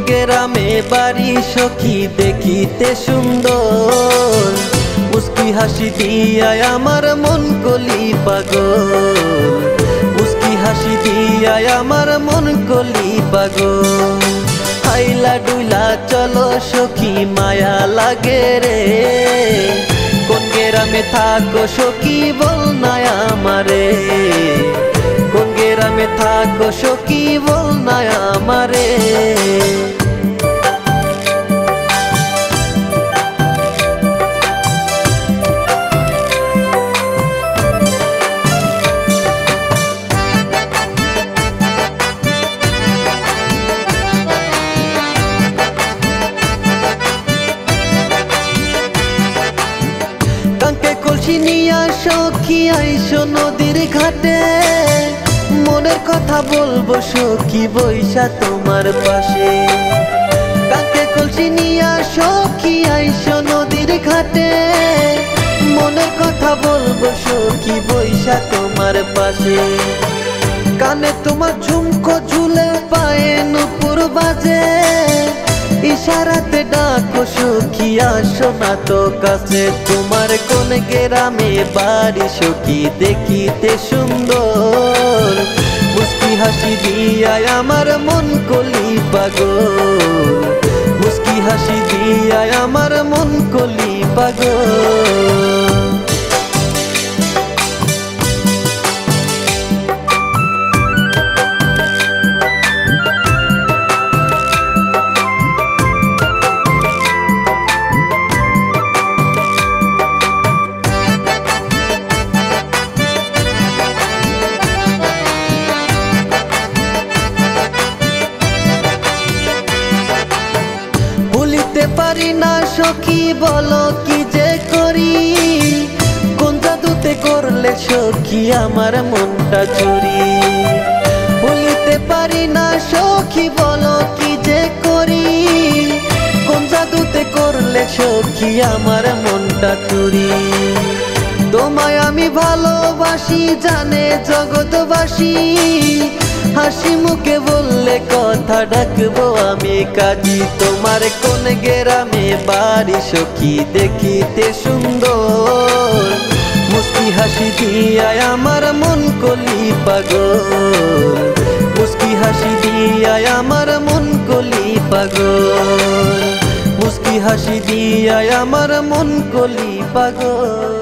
গ্রামে বাড়ি সখী দেখিতে সুন্দর, মুস্কি হাসি দিয়ায় আমার মন কলি পাগল, মুস্কি হাসি দিয়ায় আমার মন কলি পাগল। হাইলা ডুইলা চলো সখী মায়া লাগে রে, কোন গ্রামে থাকো সখী বল না আমারে, কোন গ্রামে থাকো সখী বল না আমারে। কাঙ্কে কলসি নিয়া সখী আইসো নদীর ঘাটে, মনের কথা বলবো সখী বৈশা তোমার পাশে। কাঙ্কে কলসি নিয়া সখী আইসো নদীর ঘাটে, মনের কথা বলবো সখী বৈশা তোমার পাশে। কানে তোমার ঝুমকো ঝুলে পায়ে নুপুর বাজে, ইশারাতে ডাকো সখী আসো না তো কাছে। তোমার কোন গ্রামে বাড়ি সখী দেখিতে সুন্দর, মুস্কি হাসি দিয়ায় আমার মন কলি পাগল, মুস্কি হাসি দিয়ায় আমার মন কলি পাগল। ভুলিতে পারি না সখী বলো কি যে করি, কোন জাদুতে করলে সখী আমার মনটা চুরি। ভুলিতে পারি না সখী বলো কি যে করি, কোন জাদুতে করলে সখী আমার মনটা চুরি। তোমায় আমি ভালোবাসি জানে জগৎবাসী, হাসি মুখে বললে কথা ডাকবো আমি কাজী। তোমার কোন গ্রামে বাড়ি সখী দেখিতে সুন্দর, মুস্কি হাসি দিয়ায় আমার মন কলি পাগল, মুস্কি হাসি দিয়ায় আমার মন কলি পাগল, মুস্কি হাসি দিয়ায় আমার মন কলি পাগল।